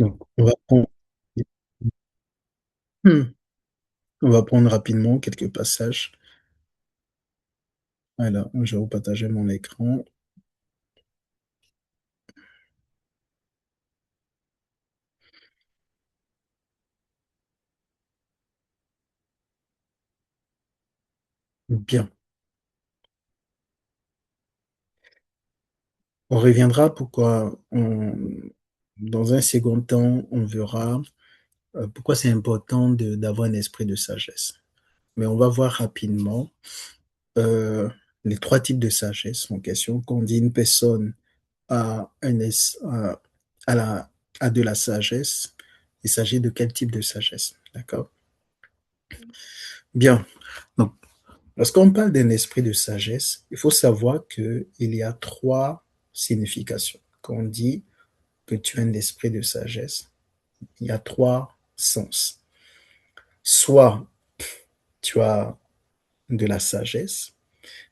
Donc, Hmm. On va prendre rapidement quelques passages. Alors, je vais vous partager mon écran. Bien. On reviendra dans un second temps, on verra pourquoi c'est important d'avoir un esprit de sagesse. Mais on va voir rapidement euh, les trois types de sagesse en question. Quand on dit une personne a, un, es- a, la, a de la sagesse, il s'agit de quel type de sagesse? D'accord? Bien. Donc, lorsqu'on parle d'un esprit de sagesse, il faut savoir qu'il y a trois significations. Quand on dit que tu as un esprit de sagesse, il y a trois sens. Soit tu as de la sagesse.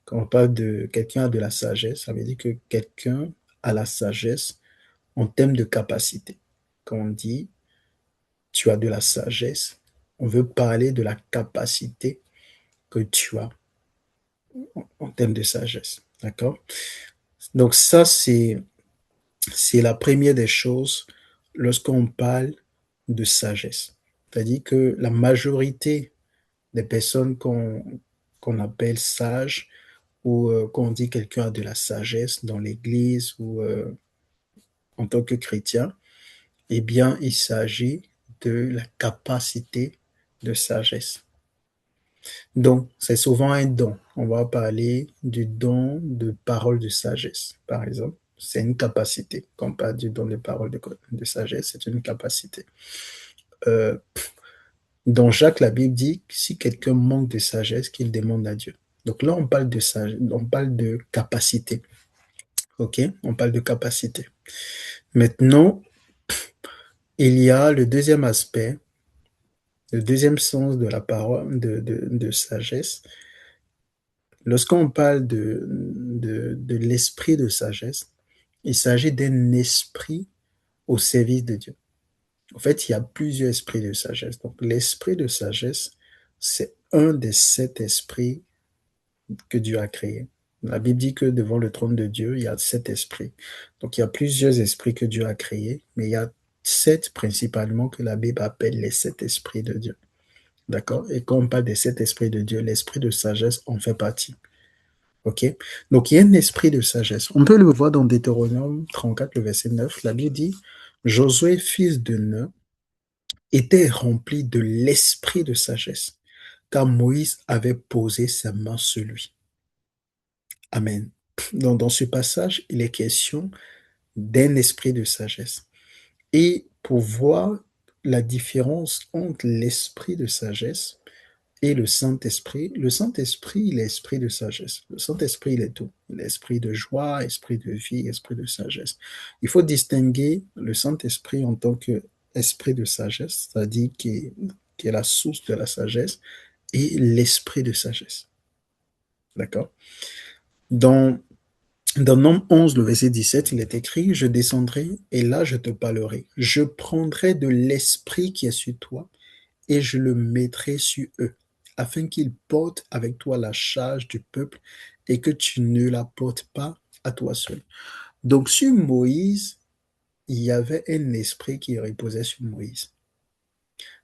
Quand on parle de quelqu'un a de la sagesse, ça veut dire que quelqu'un a la sagesse en termes de capacité. Quand on dit tu as de la sagesse, on veut parler de la capacité que tu as en termes de sagesse. D'accord? Donc ça, c'est la première des choses lorsqu'on parle de sagesse. C'est-à-dire que la majorité des personnes qu'on appelle sages ou qu'on dit quelqu'un a de la sagesse dans l'Église ou en tant que chrétien, eh bien, il s'agit de la capacité de sagesse. Donc, c'est souvent un don. On va parler du don de parole de sagesse, par exemple. C'est une capacité. Quand on parle du don de parole de sagesse, c'est une capacité. Euh, dans Jacques, la Bible dit que si quelqu'un manque de sagesse, qu'il demande à Dieu. Donc là, on parle de sagesse, on parle de capacité. OK? On parle de capacité. Maintenant, il y a le deuxième aspect, le deuxième sens de la parole de sagesse. Lorsqu'on parle de l'esprit de sagesse, il s'agit d'un esprit au service de Dieu. En fait, il y a plusieurs esprits de sagesse. Donc, l'esprit de sagesse, c'est un des sept esprits que Dieu a créés. La Bible dit que devant le trône de Dieu, il y a sept esprits. Donc, il y a plusieurs esprits que Dieu a créés, mais il y a sept principalement que la Bible appelle les sept esprits de Dieu. D'accord? Et quand on parle des sept esprits de Dieu, l'esprit de sagesse en fait partie. OK? Donc, il y a un esprit de sagesse. On peut le voir dans Deutéronome 34, le verset 9. La Bible dit, Josué, fils de Nun, était rempli de l'esprit de sagesse, car Moïse avait posé sa main sur lui. Amen. Donc, dans ce passage, il est question d'un esprit de sagesse. Et pour voir la différence entre l'esprit de sagesse et le Saint-Esprit, il est esprit de sagesse. Le Saint-Esprit, il est tout. Il est esprit de joie, esprit de vie, esprit de sagesse. Il faut distinguer le Saint-Esprit en tant qu'esprit de sagesse, c'est-à-dire qui est la source de la sagesse, et l'esprit de sagesse. D'accord? Dans, dans Nom 11, le verset 17, il est écrit, je descendrai et là je te parlerai. Je prendrai de l'esprit qui est sur toi et je le mettrai sur eux, afin qu'ils portent avec toi la charge du peuple et que tu ne la portes pas à toi seul. Donc sur Moïse, il y avait un esprit qui reposait sur Moïse.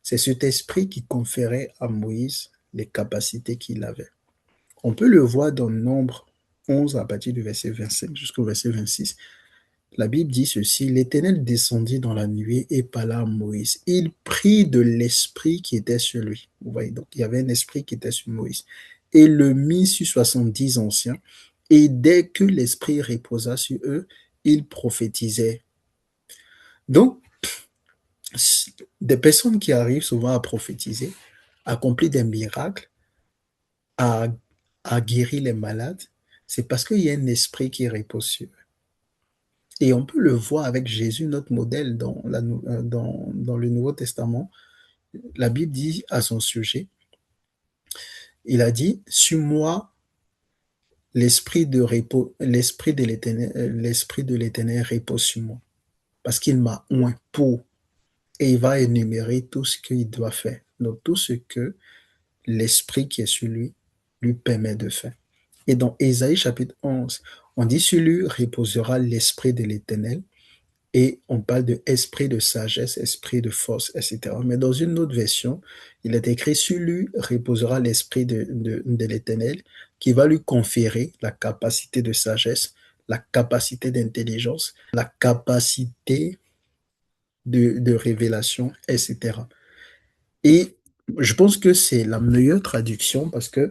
C'est cet esprit qui conférait à Moïse les capacités qu'il avait. On peut le voir dans Nombre 11 à partir du verset 25 jusqu'au verset 26. La Bible dit ceci, l'Éternel descendit dans la nuée et parla à Moïse. Il prit de l'esprit qui était sur lui. Vous voyez, donc il y avait un esprit qui était sur Moïse. Et le mit sur 70 anciens. Et dès que l'esprit reposa sur eux, ils prophétisaient. Donc, des personnes qui arrivent souvent à prophétiser, accomplir des miracles, à, à guérir les malades, c'est parce qu'il y a un esprit qui repose sur eux. Et on peut le voir avec Jésus, notre modèle dans le Nouveau Testament. La Bible dit à son sujet, il a dit, sur moi, l'esprit de repos, l'esprit de l'Éternel repose sur moi, parce qu'il m'a oint pour. et il va énumérer tout ce qu'il doit faire. Donc tout ce que l'esprit qui est sur lui lui permet de faire. Et dans Ésaïe chapitre 11, on dit sur lui reposera l'esprit de l'Éternel et on parle de esprit de sagesse, esprit de force, etc. Mais dans une autre version, il est écrit sur lui reposera l'esprit de l'Éternel qui va lui conférer la capacité de sagesse, la capacité d'intelligence, la capacité de révélation, etc. Et je pense que c'est la meilleure traduction parce que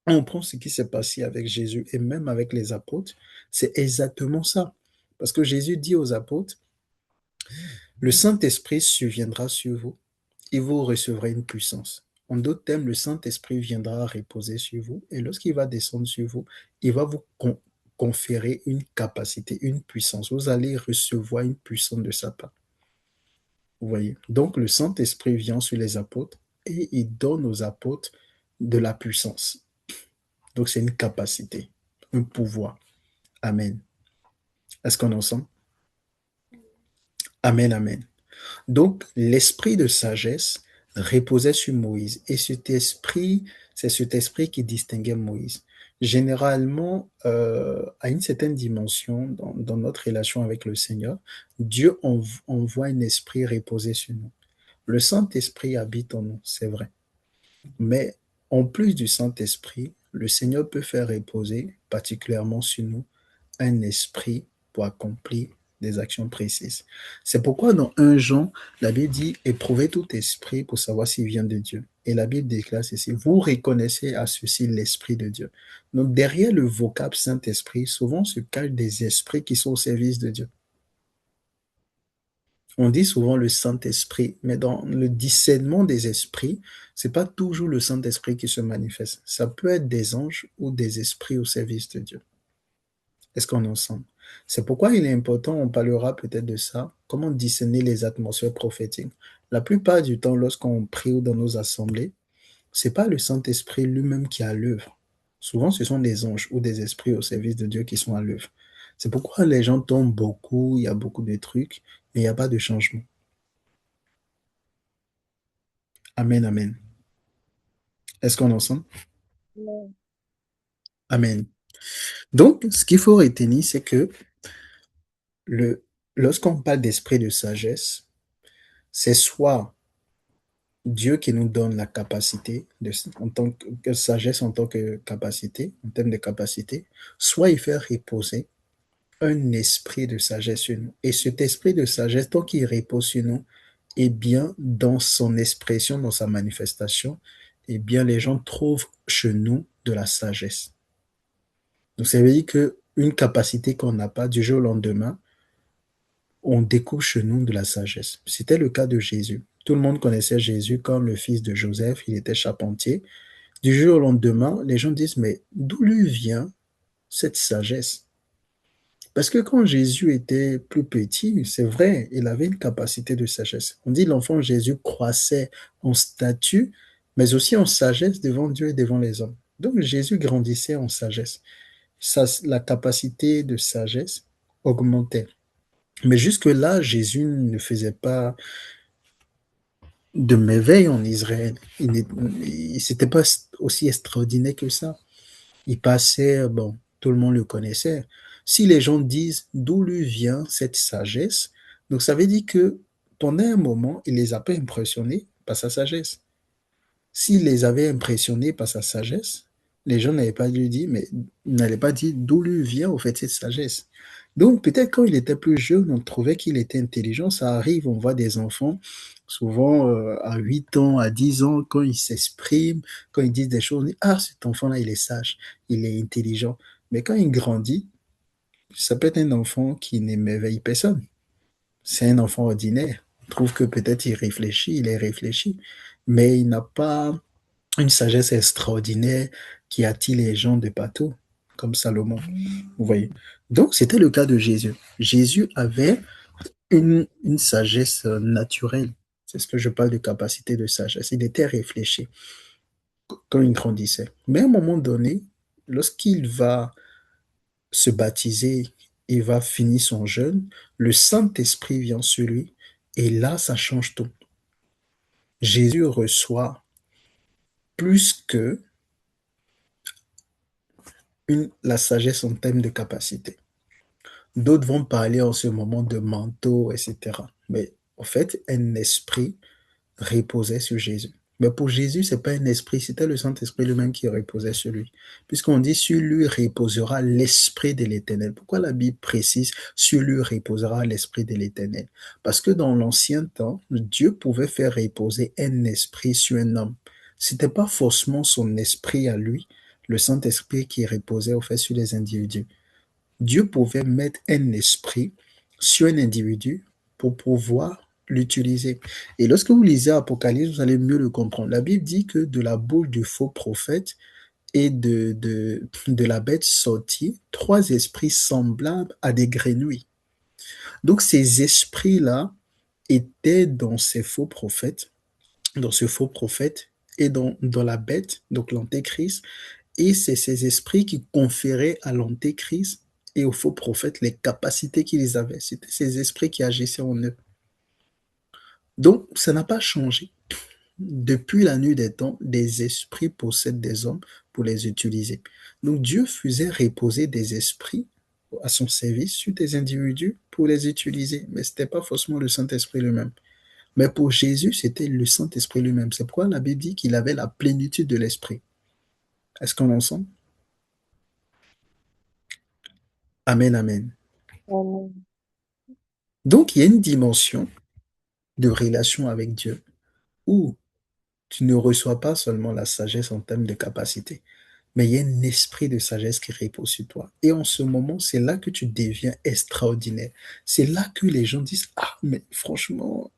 on prend ce qui s'est passé avec Jésus et même avec les apôtres, c'est exactement ça. Parce que Jésus dit aux apôtres, le Saint-Esprit surviendra sur vous et vous recevrez une puissance. En d'autres termes, le Saint-Esprit viendra reposer sur vous et lorsqu'il va descendre sur vous, il va vous conférer une capacité, une puissance. Vous allez recevoir une puissance de sa part. Vous voyez? Donc, le Saint-Esprit vient sur les apôtres et il donne aux apôtres de la puissance. Donc, c'est une capacité, un pouvoir. Amen. Est-ce qu'on est ensemble? Amen, amen. Donc, l'esprit de sagesse reposait sur Moïse. Et cet esprit, c'est cet esprit qui distinguait Moïse. Généralement, à une certaine dimension, dans notre relation avec le Seigneur, Dieu envoie un esprit reposer sur nous. Le Saint-Esprit habite en nous, c'est vrai. Mais en plus du Saint-Esprit, le Seigneur peut faire reposer particulièrement sur nous un esprit pour accomplir des actions précises. C'est pourquoi dans 1 Jean, la Bible dit éprouvez tout esprit pour savoir s'il vient de Dieu. Et la Bible déclare ceci, vous reconnaissez à ceci l'esprit de Dieu. Donc derrière le vocable Saint-Esprit, souvent se cachent des esprits qui sont au service de Dieu. On dit souvent le Saint-Esprit, mais dans le discernement des esprits, c'est pas toujours le Saint-Esprit qui se manifeste. Ça peut être des anges ou des esprits au service de Dieu. Est-ce qu'on est ensemble? C'est pourquoi il est important, on parlera peut-être de ça, comment discerner les atmosphères prophétiques. La plupart du temps, lorsqu'on prie ou dans nos assemblées, c'est pas le Saint-Esprit lui-même qui est à l'œuvre. Souvent, ce sont des anges ou des esprits au service de Dieu qui sont à l'œuvre. C'est pourquoi les gens tombent beaucoup, il y a beaucoup de trucs, mais il n'y a pas de changement. Amen, amen. Est-ce qu'on est ensemble? Amen. Donc, ce qu'il faut retenir, c'est que le, lorsqu'on parle d'esprit de sagesse, c'est soit Dieu qui nous donne la capacité, en tant que sagesse, en tant que capacité, en termes de capacité, soit il fait reposer un esprit de sagesse sur nous. Et cet esprit de sagesse, tant qu'il repose sur nous, eh bien, dans son expression, dans sa manifestation, eh bien, les gens trouvent chez nous de la sagesse. Donc, ça veut dire qu'une capacité qu'on n'a pas du jour au lendemain, on découvre chez nous de la sagesse. C'était le cas de Jésus. Tout le monde connaissait Jésus comme le fils de Joseph, il était charpentier. Du jour au lendemain, les gens disent, mais d'où lui vient cette sagesse? Parce que quand Jésus était plus petit, c'est vrai, il avait une capacité de sagesse. On dit l'enfant Jésus croissait en statut, mais aussi en sagesse devant Dieu et devant les hommes. Donc Jésus grandissait en sagesse. La capacité de sagesse augmentait. Mais jusque-là, Jésus ne faisait pas de merveilles en Israël. C'était pas aussi extraordinaire que ça. Il passait, bon, tout le monde le connaissait. Si les gens disent d'où lui vient cette sagesse, donc ça veut dire que pendant un moment, il les a pas impressionnés par sa sagesse. S'il les avait impressionnés par sa sagesse, les gens n'avaient pas lui dit, mais n'allaient pas dire d'où lui vient au fait cette sagesse. Donc peut-être quand il était plus jeune, on trouvait qu'il était intelligent. Ça arrive, on voit des enfants, souvent à 8 ans, à 10 ans, quand ils s'expriment, quand ils disent des choses, on dit, ah, cet enfant-là, il est sage, il est intelligent. Mais quand il grandit, ça peut être un enfant qui n'émerveille personne. C'est un enfant ordinaire. On trouve que peut-être il est réfléchi, mais il n'a pas une sagesse extraordinaire qui attire les gens de partout, comme Salomon. Vous voyez. Donc, c'était le cas de Jésus. Jésus avait une sagesse naturelle. C'est ce que je parle de capacité de sagesse. Il était réfléchi quand il grandissait. Mais à un moment donné, lorsqu'il va se baptiser, il va finir son jeûne, le Saint-Esprit vient sur lui Et là, ça change tout. Jésus reçoit plus que la sagesse en termes de capacité. D'autres vont parler en ce moment de manteau, etc. Mais en fait, un esprit reposait sur Jésus. Mais pour Jésus, c'est pas un esprit, c'était le Saint-Esprit lui-même qui reposait sur lui. Puisqu'on dit sur lui reposera l'esprit de l'Éternel. Pourquoi la Bible précise sur lui reposera l'esprit de l'Éternel? Parce que dans l'ancien temps, Dieu pouvait faire reposer un esprit sur un homme. C'était pas forcément son esprit à lui, le Saint-Esprit qui reposait au fait sur les individus. Dieu pouvait mettre un esprit sur un individu pour pouvoir l'utiliser. Et lorsque vous lisez Apocalypse, vous allez mieux le comprendre. La Bible dit que de la bouche du faux prophète et de la bête sortit trois esprits semblables à des grenouilles. Donc ces esprits-là étaient dans ces faux prophètes, dans ce faux prophète et dans la bête, donc l'antéchrist, et c'est ces esprits qui conféraient à l'antéchrist et aux faux prophètes les capacités qu'ils avaient. C'était ces esprits qui agissaient en eux. Donc, ça n'a pas changé. Depuis la nuit des temps, des esprits possèdent des hommes pour les utiliser. Donc, Dieu faisait reposer des esprits à son service sur des individus pour les utiliser. Mais ce n'était pas forcément le Saint-Esprit lui-même. Mais pour Jésus, c'était le Saint-Esprit lui-même. C'est pourquoi la Bible dit qu'il avait la plénitude de l'Esprit. Est-ce qu'on l'entend? Amen, amen. Amen. Donc, il y a une dimension de relation avec Dieu où tu ne reçois pas seulement la sagesse en termes de capacité, mais il y a un esprit de sagesse qui repose sur toi. Et en ce moment, c'est là que tu deviens extraordinaire. C'est là que les gens disent, ah, mais franchement,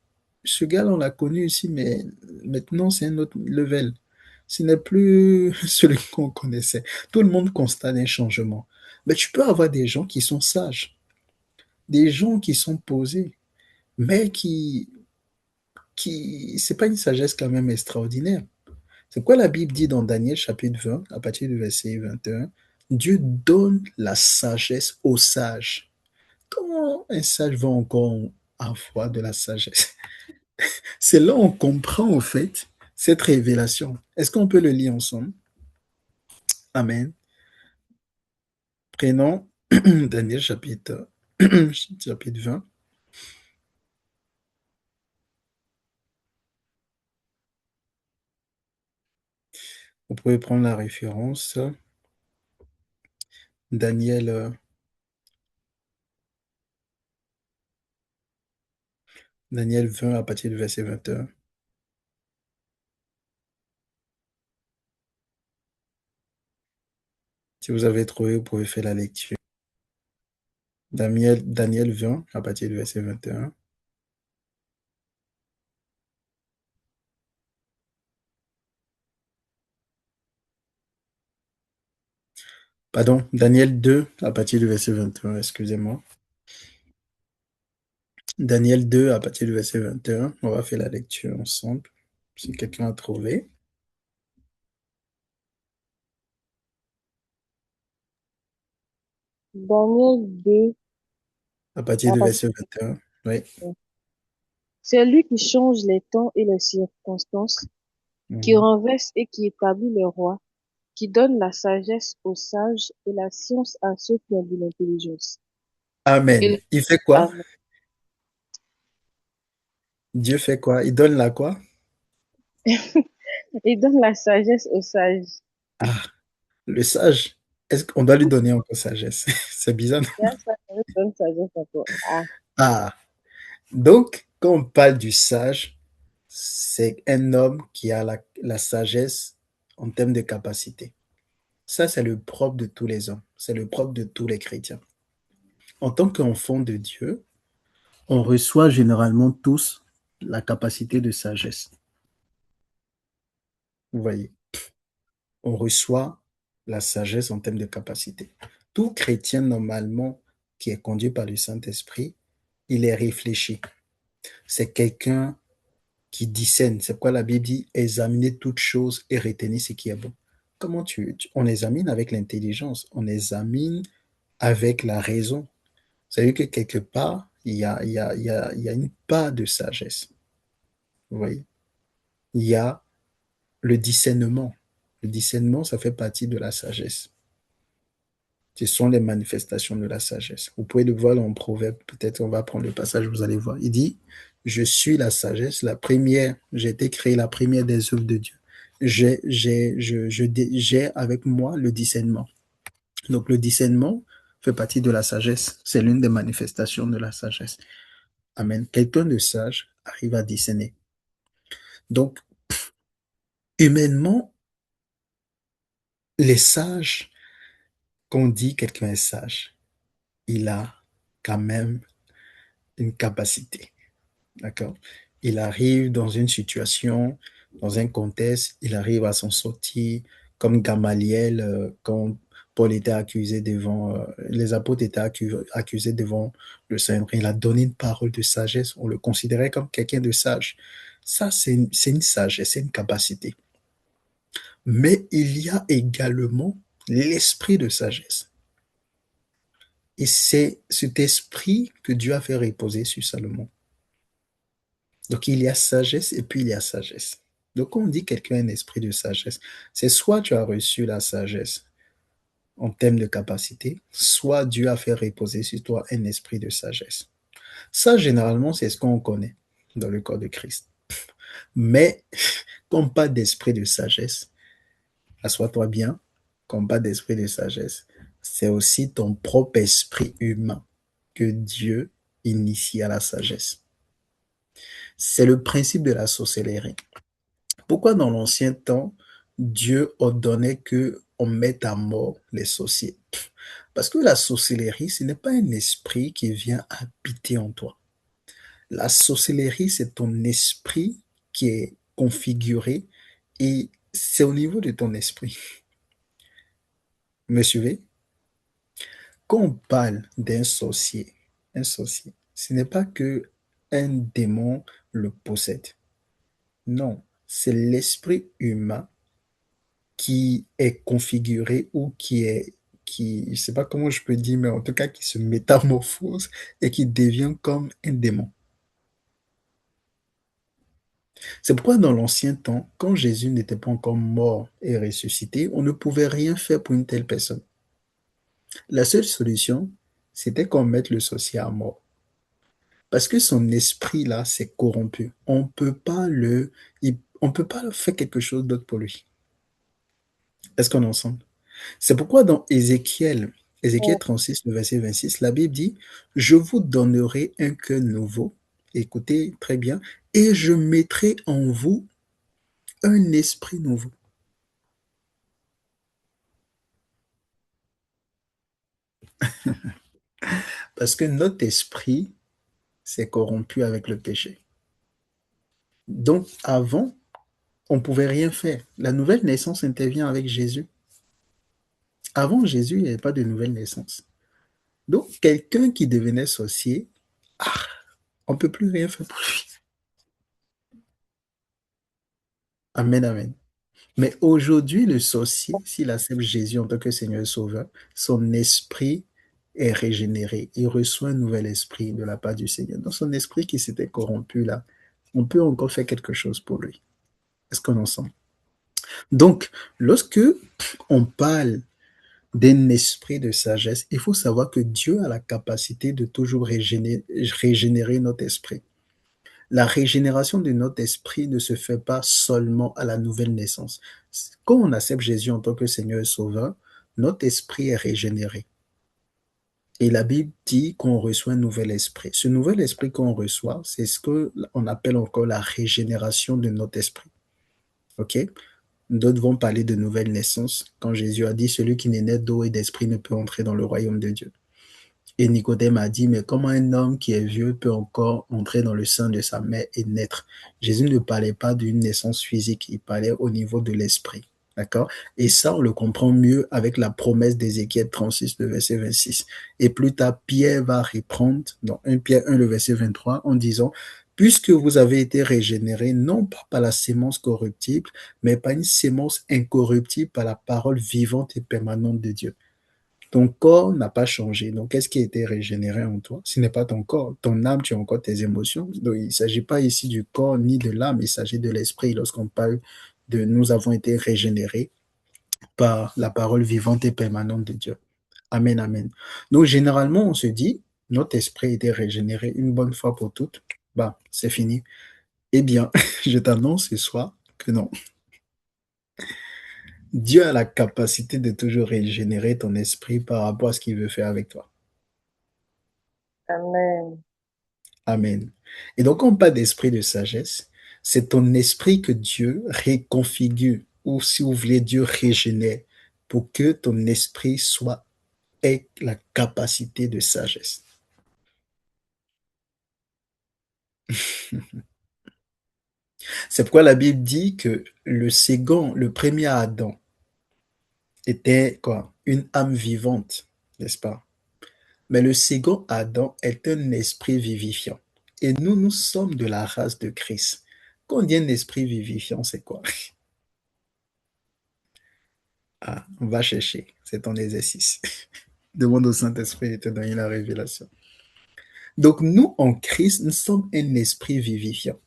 ce gars-là, on l'a connu ici, mais maintenant, c'est un autre level. Ce n'est plus celui qu'on connaissait. Tout le monde constate un changement. Mais tu peux avoir des gens qui sont sages, des gens qui sont posés, mais qui c'est pas une sagesse quand même extraordinaire. C'est quoi la Bible dit dans Daniel chapitre 20, à partir du verset 21? Dieu donne la sagesse aux sages. Comment un sage va encore avoir de la sagesse? C'est là on comprend au fait cette révélation. Est-ce qu'on peut le lire ensemble? Amen. Prenons Daniel chapitre 20. Vous pouvez prendre la référence. Daniel, Daniel 20 à partir du verset 21. Si vous avez trouvé, vous pouvez faire la lecture. Daniel 20 à partir du verset 21. Pardon, Daniel 2 à partir du verset 21, excusez-moi. Daniel 2 à partir du verset 21, on va faire la lecture ensemble, si quelqu'un a trouvé. Daniel 2, À partir à du partir verset 21, oui. de- c'est lui qui change les temps et les circonstances, qui Mhm. renverse et qui établit les rois, qui donne la sagesse aux sages et la science à ceux qui ont de l'intelligence. Et Amen. le- Il fait quoi? Amen. Dieu fait quoi? Il donne la quoi? Et donne la sagesse aux sages. Ah, le sage. Est-ce qu'on doit lui donner encore sagesse? C'est bizarre. Non? Bien ça, donne sagesse à toi. Ah, Ah, donc, quand on parle du sage, c'est un homme qui a la sagesse en termes de capacité. Ça, c'est le propre de tous les hommes. C'est le propre de tous les chrétiens. En tant qu'enfant de Dieu, on reçoit généralement tous la capacité de sagesse. Vous voyez, on reçoit la sagesse en termes de capacité. Tout chrétien, normalement, qui est conduit par le Saint-Esprit, il est réfléchi. C'est quelqu'un qui discerne. C'est pourquoi la Bible dit examiner toutes choses et retenir ce qui est bon. Comment on examine avec l'intelligence, on examine avec la raison. C'est-à-dire que quelque part, il y a une part de sagesse. Vous voyez? Il y a le discernement. Le discernement, ça fait partie de la sagesse. Ce sont les manifestations de la sagesse. Vous pouvez le voir dans le Proverbe. Peut-être on va prendre le passage, vous allez voir. Il dit, je suis la sagesse, la première, j'ai été créé la première des œuvres de Dieu. J'ai avec moi le discernement. Donc le discernement fait partie de la sagesse. C'est l'une des manifestations de la sagesse. Amen. Quelqu'un de sage arrive à discerner. Donc, humainement, les sages, quand on dit quelqu'un est sage, il a quand même une capacité. D'accord? Il arrive dans une situation, dans un contexte, il arrive à s'en sortir, comme Gamaliel, quand Paul était accusé devant, les apôtres étaient accusés devant le Saint-Esprit. Il a donné une parole de sagesse. On le considérait comme quelqu'un de sage. Ça, c'est une sagesse, c'est une capacité. Mais il y a également l'esprit de sagesse. Et c'est cet esprit que Dieu a fait reposer sur Salomon. Donc, il y a sagesse et puis il y a sagesse. Donc, quand on dit quelqu'un a un esprit de sagesse, c'est soit tu as reçu la sagesse en termes de capacité, soit Dieu a fait reposer sur toi un esprit de sagesse. Ça, généralement, c'est ce qu'on connaît dans le corps de Christ. Mais, comme pas d'esprit de sagesse, assois-toi bien, comme pas d'esprit de sagesse, c'est aussi ton propre esprit humain que Dieu initie à la sagesse. C'est le principe de la sorcellerie. Pourquoi dans l'ancien temps, Dieu ordonnait que on mette à mort les sorciers? Parce que la sorcellerie, ce n'est pas un esprit qui vient habiter en toi. La sorcellerie, c'est ton esprit qui est configuré et c'est au niveau de ton esprit. Me suivez? Quand on parle d'un sorcier, un sorcier, ce n'est pas que un démon le possède. Non, c'est l'esprit humain qui est configuré ou je ne sais pas comment je peux dire, mais en tout cas qui se métamorphose et qui devient comme un démon. C'est pourquoi dans l'ancien temps, quand Jésus n'était pas encore mort et ressuscité, on ne pouvait rien faire pour une telle personne. La seule solution, c'était qu'on mette le sorcier à mort. Parce que son esprit là, s'est corrompu. On peut pas faire quelque chose d'autre pour lui. Est-ce qu'on est ensemble? C'est pourquoi dans Ézéchiel 36, le verset 26, la Bible dit, je vous donnerai un cœur nouveau, écoutez très bien, et je mettrai en vous un esprit nouveau. Parce que notre esprit s'est corrompu avec le péché. Donc avant, on ne pouvait rien faire. La nouvelle naissance intervient avec Jésus. Avant Jésus, il n'y avait pas de nouvelle naissance. Donc quelqu'un qui devenait sorcier, on ne peut plus rien faire pour lui. Amen, amen. Mais aujourd'hui, le sorcier, s'il accepte Jésus en tant que Seigneur et Sauveur, son esprit est régénéré. Il reçoit un nouvel esprit de la part du Seigneur. Dans son esprit qui s'était corrompu là, on peut encore faire quelque chose pour lui. Est-ce qu'on en sent? Donc, lorsque on parle d'un esprit de sagesse, il faut savoir que Dieu a la capacité de toujours régénérer notre esprit. La régénération de notre esprit ne se fait pas seulement à la nouvelle naissance. Quand on accepte Jésus en tant que Seigneur et Sauveur, notre esprit est régénéré. Et la Bible dit qu'on reçoit un nouvel esprit. Ce nouvel esprit qu'on reçoit, c'est ce qu'on appelle encore la régénération de notre esprit. OK? D'autres vont parler de nouvelle naissance quand Jésus a dit celui qui n'est né d'eau et d'esprit ne peut entrer dans le royaume de Dieu. Et Nicodème a dit, mais comment un homme qui est vieux peut encore entrer dans le sein de sa mère et naître? Jésus ne parlait pas d'une naissance physique, il parlait au niveau de l'esprit. D'accord? Et ça, on le comprend mieux avec la promesse d'Ézéchiel 36, le verset 26. Et plus tard, Pierre va reprendre dans 1 Pierre 1, le verset 23, en disant, puisque vous avez été régénérés, non pas par la sémence corruptible, mais par une sémence incorruptible, par la parole vivante et permanente de Dieu. Ton corps n'a pas changé. Donc, qu'est-ce qui a été régénéré en toi? Ce n'est pas ton corps. Ton âme, tu as encore tes émotions. Donc, il ne s'agit pas ici du corps ni de l'âme, il s'agit de l'esprit. Lorsqu'on parle de nous avons été régénérés par la parole vivante et permanente de Dieu. Amen, amen. Donc, généralement, on se dit, notre esprit a été régénéré une bonne fois pour toutes. Bah, c'est fini. Eh bien, je t'annonce ce soir que non. Dieu a la capacité de toujours régénérer ton esprit par rapport à ce qu'il veut faire avec toi. Amen. Amen. Et donc, quand on parle d'esprit de sagesse, c'est ton esprit que Dieu réconfigure, ou si vous voulez, Dieu régénère pour que ton esprit soit ait la capacité de sagesse. C'est pourquoi la Bible dit que le second, le premier Adam, était quoi? Une âme vivante, n'est-ce pas? Mais le second Adam est un esprit vivifiant. Et nous, nous sommes de la race de Christ. Quand on dit un esprit vivifiant, c'est quoi? Ah, on va chercher. C'est ton exercice. Demande au Saint-Esprit de te donner la révélation. Donc, nous, en Christ, nous sommes un esprit vivifiant.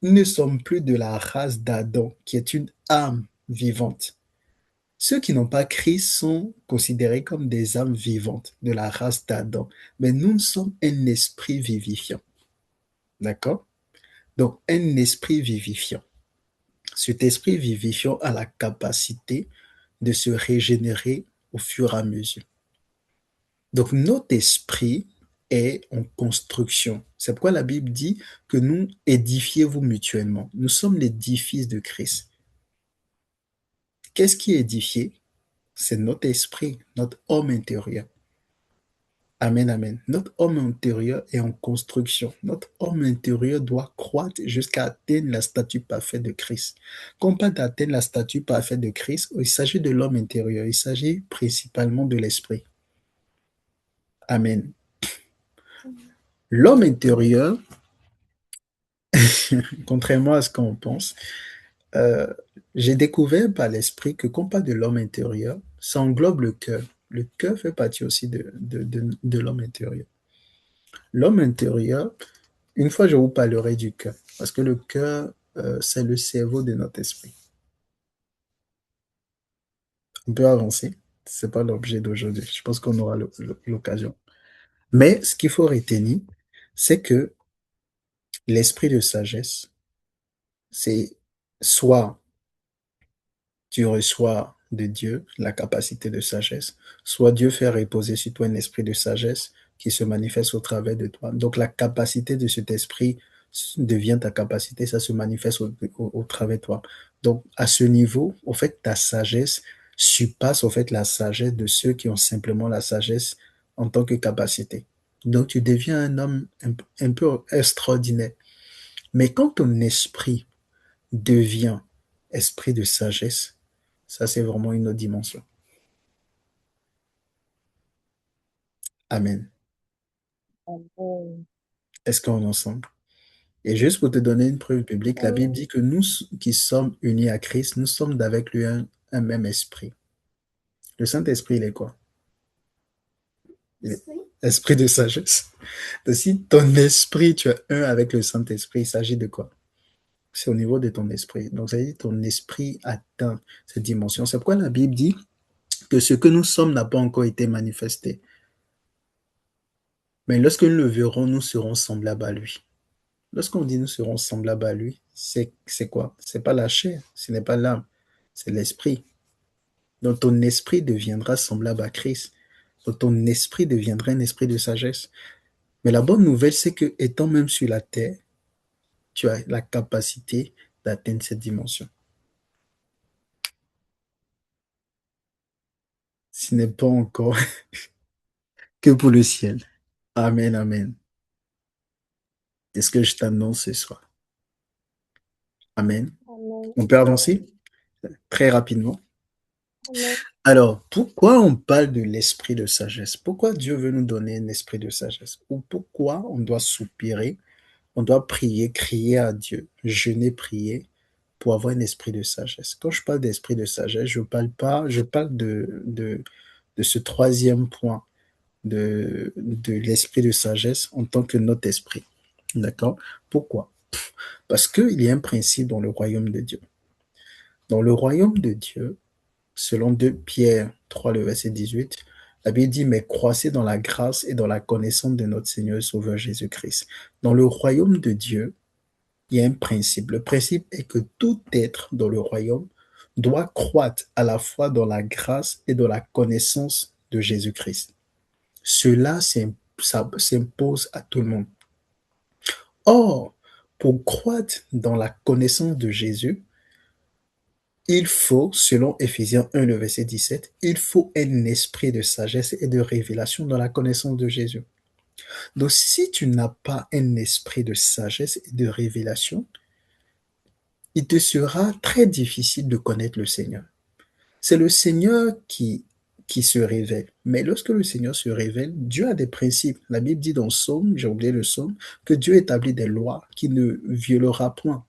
Nous ne sommes plus de la race d'Adam, qui est une âme vivante. Ceux qui n'ont pas Christ sont considérés comme des âmes vivantes de la race d'Adam. Mais nous sommes un esprit vivifiant. D'accord? Donc, un esprit vivifiant. Cet esprit vivifiant a la capacité de se régénérer au fur et à mesure. Donc, notre esprit est en construction. C'est pourquoi la Bible dit que nous édifiez-vous mutuellement. Nous sommes l'édifice de Christ. Qu'est-ce qui est édifié? C'est notre esprit, notre homme intérieur. Amen, amen. Notre homme intérieur est en construction. Notre homme intérieur doit croître jusqu'à atteindre la statue parfaite de Christ. Quand on parle d'atteindre la statue parfaite de Christ, il s'agit de l'homme intérieur. Il s'agit principalement de l'esprit. Amen. L'homme intérieur, contrairement à ce qu'on pense, euh, j'ai découvert par l'esprit que quand on parle de l'homme intérieur, ça englobe le cœur. Le cœur fait partie aussi de l'homme intérieur. L'homme intérieur, une fois je vous parlerai du cœur, parce que le cœur, c'est le cerveau de notre esprit. On peut avancer, ce n'est pas l'objet d'aujourd'hui. Je pense qu'on aura l'occasion. Mais ce qu'il faut retenir, c'est que l'esprit de sagesse, c'est soit tu reçois de Dieu la capacité de sagesse, soit Dieu fait reposer sur toi un esprit de sagesse qui se manifeste au travers de toi. Donc la capacité de cet esprit devient ta capacité, ça se manifeste au travers de toi. Donc à ce niveau, au fait, ta sagesse surpasse au fait la sagesse de ceux qui ont simplement la sagesse en tant que capacité. Donc tu deviens un homme un peu extraordinaire. Mais quand ton esprit devient esprit de sagesse, ça, c'est vraiment une autre dimension. Amen. Amen. Est-ce qu'on est ensemble? Et juste pour te donner une preuve publique, la Bible Amen. dit que nous qui sommes unis à Christ, nous sommes d'avec lui un même esprit. Le Saint-Esprit, il est quoi? Il est esprit de sagesse. Donc, si ton esprit, tu as un avec le Saint-Esprit, il s'agit de quoi? C'est au niveau de ton esprit. Donc, ça veut dire que ton esprit atteint cette dimension. C'est pourquoi la Bible dit que ce que nous sommes n'a pas encore été manifesté. Mais lorsque nous le verrons, nous serons semblables à lui. Lorsqu'on dit nous serons semblables à lui, c'est quoi? C'est pas la chair, ce n'est pas l'âme, c'est l'esprit. Donc ton esprit deviendra semblable à Christ. Donc ton esprit deviendra un esprit de sagesse. Mais la bonne nouvelle, c'est que étant même sur la terre, tu as la capacité d'atteindre cette dimension. Ce n'est pas encore que pour le ciel. Amen, amen. C'est ce que je t'annonce ce soir. Amen. Amen. On peut avancer très rapidement. Amen. Alors, pourquoi on parle de l'esprit de sagesse? Pourquoi Dieu veut nous donner un esprit de sagesse? Ou pourquoi on doit soupirer, on doit prier, crier à Dieu, jeûner, prier pour avoir un esprit de sagesse? Quand je parle d'esprit de sagesse, je parle pas, je parle de de ce troisième point de l'esprit de sagesse en tant que notre esprit. D'accord? Pourquoi? Parce qu'il y a un principe dans le royaume de Dieu. Dans le royaume de Dieu, selon 2 Pierre 3, le verset 18, la Bible dit, mais croissez dans la grâce et dans la connaissance de notre Seigneur et Sauveur Jésus-Christ. Dans le royaume de Dieu, il y a un principe. Le principe est que tout être dans le royaume doit croître à la fois dans la grâce et dans la connaissance de Jésus-Christ. Cela s'impose à tout le monde. Or, pour croître dans la connaissance de Jésus, il faut, selon Éphésiens 1, le verset 17, il faut un esprit de sagesse et de révélation dans la connaissance de Jésus. Donc, si tu n'as pas un esprit de sagesse et de révélation, il te sera très difficile de connaître le Seigneur. C'est le Seigneur qui se révèle. Mais lorsque le Seigneur se révèle, Dieu a des principes. La Bible dit dans le Psaume, j'ai oublié le Psaume, que Dieu établit des lois qui ne violera point.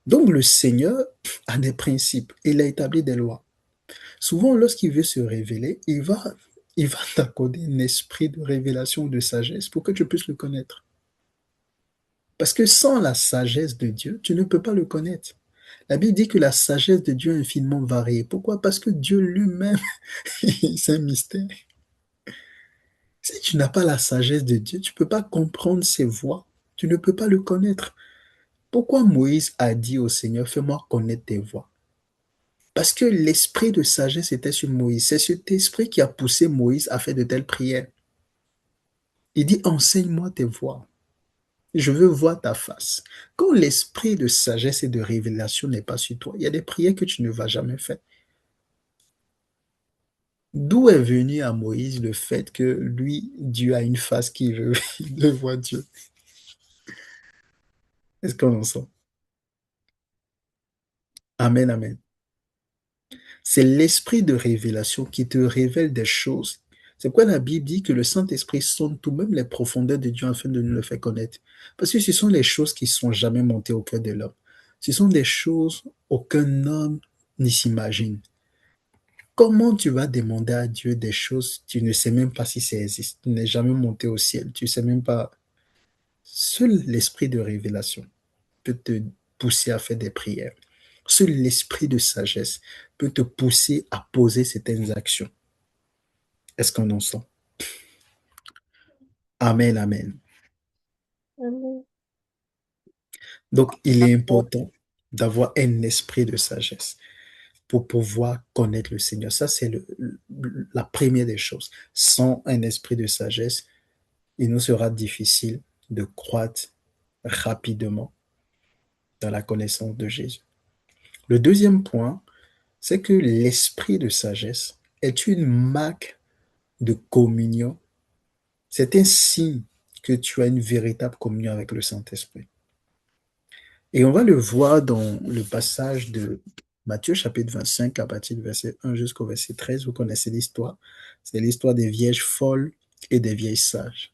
Donc le Seigneur a des principes. Il a établi des lois. Souvent, lorsqu'il veut se révéler, il va t'accorder un esprit de révélation, de sagesse pour que tu puisses le connaître. Parce que sans la sagesse de Dieu, tu ne peux pas le connaître. La Bible dit que la sagesse de Dieu est infiniment variée. Pourquoi? Parce que Dieu lui-même, c'est un mystère. Si tu n'as pas la sagesse de Dieu, tu ne peux pas comprendre ses voies. Tu ne peux pas le connaître. Pourquoi Moïse a dit au Seigneur, fais-moi connaître tes voies? Parce que l'esprit de sagesse était sur Moïse. C'est cet esprit qui a poussé Moïse à faire de telles prières. Il dit, enseigne-moi tes voies. Je veux voir ta face. Quand l'esprit de sagesse et de révélation n'est pas sur toi, il y a des prières que tu ne vas jamais faire. D'où est venu à Moïse le fait que lui, Dieu a une face qui veut, il le voit Dieu. Est-ce qu'on en sent? Amen, amen. C'est l'esprit de révélation qui te révèle des choses. C'est pourquoi la Bible dit que le Saint-Esprit sonde tout même les profondeurs de Dieu afin de nous le faire connaître. Parce que ce sont les choses qui ne sont jamais montées au cœur de l'homme. Ce sont des choses aucun homme n'y s'imagine. Comment tu vas demander à Dieu des choses, tu ne sais même pas si ça existe, tu n'es jamais monté au ciel, tu ne sais même pas. Seul l'esprit de révélation peut te pousser à faire des prières. Seul l'esprit de sagesse peut te pousser à poser certaines actions. Est-ce qu'on en sent? Amen, amen. Amen. Donc, il est important d'avoir un esprit de sagesse pour pouvoir connaître le Seigneur. Ça, c'est la première des choses. Sans un esprit de sagesse, il nous sera difficile de croître rapidement dans la connaissance de Jésus. Le deuxième point, c'est que l'esprit de sagesse est une marque de communion. C'est un signe que tu as une véritable communion avec le Saint-Esprit. Et on va le voir dans le passage de Matthieu chapitre 25 à partir du verset 1 jusqu'au verset 13. Vous connaissez l'histoire. C'est l'histoire des vierges folles et des vieilles sages.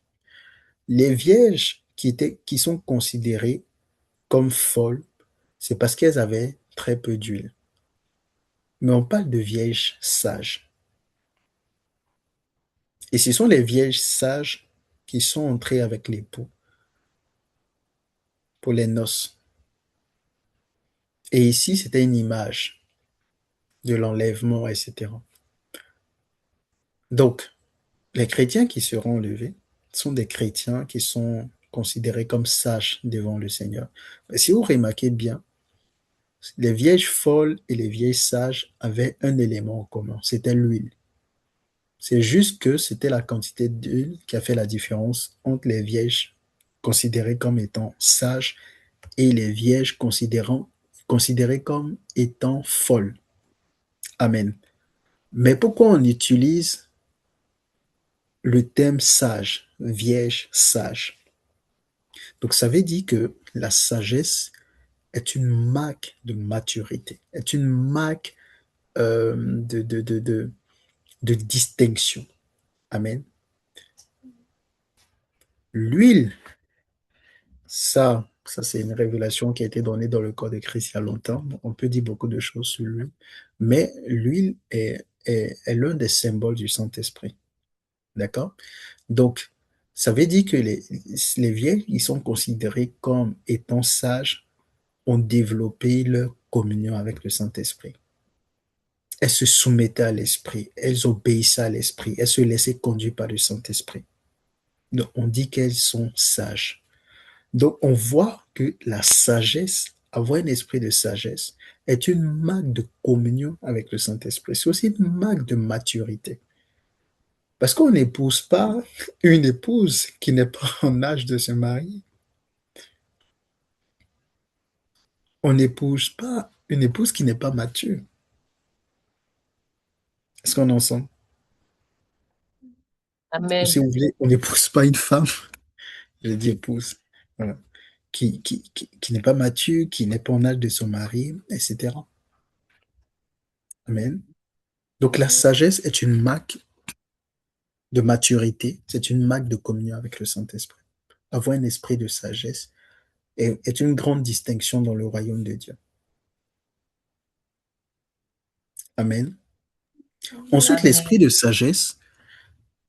Les vierges qui sont considérées comme folles, c'est parce qu'elles avaient très peu d'huile. Mais on parle de vierges sages. Et ce sont les vierges sages qui sont entrées avec l'époux pour les noces. Et ici, c'était une image de l'enlèvement, etc. Donc, les chrétiens qui seront enlevés sont des chrétiens qui sont considérés comme sages devant le Seigneur. Mais si vous remarquez bien, les vierges folles et les vieilles sages avaient un élément en commun, c'était l'huile. C'est juste que c'était la quantité d'huile qui a fait la différence entre les vierges considérées comme étant sages et les vierges considérées comme étant folles. Amen. Mais pourquoi on utilise le thème sage, vierge sage? Donc ça veut dire que la sagesse est une marque de maturité, est une marque de distinction. Amen. L'huile, ça c'est une révélation qui a été donnée dans le corps de Christ il y a longtemps. On peut dire beaucoup de choses sur l'huile, mais l'huile est l'un des symboles du Saint-Esprit. D'accord? Donc, ça veut dire que les vieilles, ils sont considérés comme étant sages, ont développé leur communion avec le Saint-Esprit. Elles se soumettaient à l'Esprit, elles obéissaient à l'Esprit, elles se laissaient conduire par le Saint-Esprit. Donc, on dit qu'elles sont sages. Donc, on voit que la sagesse, avoir un esprit de sagesse, est une marque de communion avec le Saint-Esprit. C'est aussi une marque de maturité. Parce qu'on n'épouse pas une épouse qui n'est pas en âge de se marier. On n'épouse pas une épouse qui n'est pas mature. Est-ce qu'on est ensemble? Ou si Amen. vous voulez, on n'épouse pas une femme, je dis épouse, voilà, qui n'est pas mature, qui n'est pas en âge de se marier, etc. Amen. Donc la sagesse est une marque de maturité, c'est une marque de communion avec le Saint-Esprit. Avoir un esprit de sagesse est une grande distinction dans le royaume de Dieu. Amen. Ensuite, l'esprit Amen. de sagesse,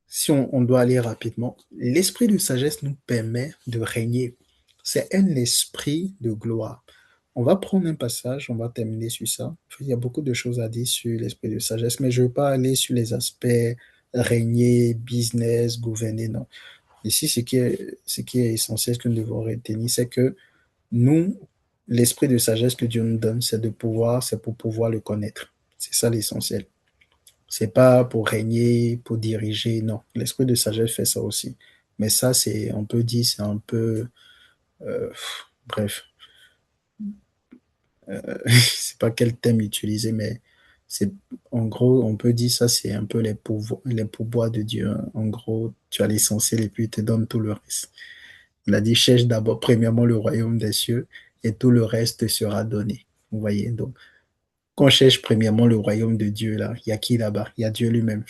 si on doit aller rapidement, l'esprit de sagesse nous permet de régner. C'est un esprit de gloire. On va prendre un passage, on va terminer sur ça. Il y a beaucoup de choses à dire sur l'esprit de sagesse, mais je ne veux pas aller sur les aspects régner, business, gouverner, non. Ici, ce qui est essentiel que nous devons retenir, c'est que nous, l'esprit de sagesse que Dieu nous donne, c'est pour pouvoir le connaître. C'est ça l'essentiel. C'est pas pour régner, pour diriger, non. L'esprit de sagesse fait ça aussi. Mais ça, on peut dire, c'est un peu, euh, bref, je sais pas quel thème utiliser, mais c'est, en gros, on peut dire ça, c'est un peu les pouvoirs de Dieu, hein. En gros, tu as l'essentiel et puis il te donne tout le reste. Il a dit, cherche d'abord, premièrement, le royaume des cieux et tout le reste sera donné. Vous voyez, donc, quand on cherche premièrement le royaume de Dieu, là, il y a qui là-bas? Il y a Dieu lui-même.